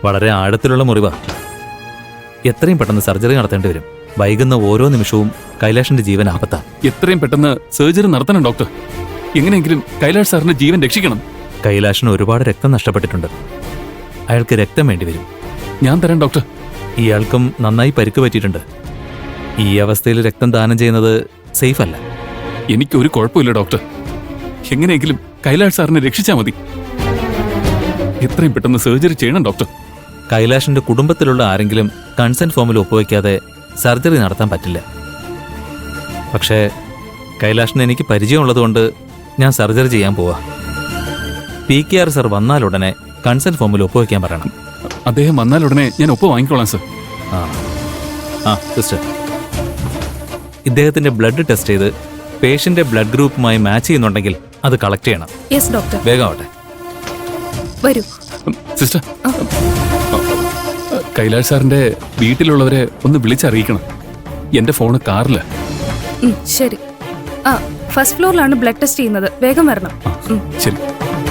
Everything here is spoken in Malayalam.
വളരെ ആഴത്തിലുള്ള മുറിവാ. എത്രയും പെട്ടെന്ന് സർജറി നടത്തേണ്ടി വരും. വൈകുന്ന ഓരോ നിമിഷവും കൈലാഷിന്റെ ജീവൻ ആപത്താ. എത്രയും പെട്ടെന്ന് സർജറി നടത്തണം ഡോക്ടർ. എങ്ങനെയെങ്കിലും കൈലാഷ് സാറിന്റെ ജീവൻ രക്ഷിക്കണം. കൈലാഷിന് ഒരുപാട് രക്തം നഷ്ടപ്പെട്ടിട്ടുണ്ട്. അയാൾക്ക് രക്തം വേണ്ടിവരും. ഞാൻ തരാം ഡോക്ടർ. ഇയാൾക്കും നന്നായി പരിക്ക് പറ്റിയിട്ടുണ്ട്. ഈ അവസ്ഥയിൽ രക്തം ദാനം ചെയ്യുന്നത് സേഫ് അല്ല. എനിക്കൊരു കുഴപ്പമില്ല ഡോക്ടർ. എങ്ങനെയെങ്കിലും കൈലാഷ് സാറിനെ രക്ഷിച്ചാൽ മതി. എത്രയും പെട്ടെന്ന് സർജറി ചെയ്യണം ഡോക്ടർ. കൈലാഷിന്റെ കുടുംബത്തിലുള്ള ആരെങ്കിലും കൺസെന്റ് ഫോമിൽ ഒപ്പുവെക്കാതെ സർജറി നടത്താൻ പറ്റില്ല. പക്ഷേ കൈലാഷിന് എനിക്ക് പരിചയമുള്ളതുകൊണ്ട് ഞാൻ സർജറി ചെയ്യാൻ പോവാ. PKR സർ വന്നാലുടനെ കൺസെന്റ് ഫോമിൽ ഒപ്പുവെക്കാൻ പറയണം. അദ്ദേഹം വന്നാലുടനെ ഞാൻ ഒപ്പ് വാങ്ങിക്കോളാം സർ. സിസ്റ്റർ, ഇദ്ദേഹത്തിന്റെ ബ്ലഡ് ടെസ്റ്റ് ചെയ്ത് പേഷ്യന്റെ ബ്ലഡ് ഗ്രൂപ്പുമായി മാച്ച് ചെയ്യുന്നുണ്ടെങ്കിൽ അത് കളക്ട് ചെയ്യണം. Yes doctor. വേഗം ആവട്ടെ. വരൂ. സിസ്റ്റർ, കൈലാഷ് സാറിന്റെ വീട്ടിലുള്ളവരെ ഒന്ന് വിളിച്ചറിയിക്കണം. എന്റെ ഫോണ് കാറില്. ശരി. ഫസ്റ്റ് ഫ്ലോറിലാണ് ബ്ലഡ് ടെസ്റ്റ് ചെയ്യുന്നത്. വേഗം വരണം. ശരി.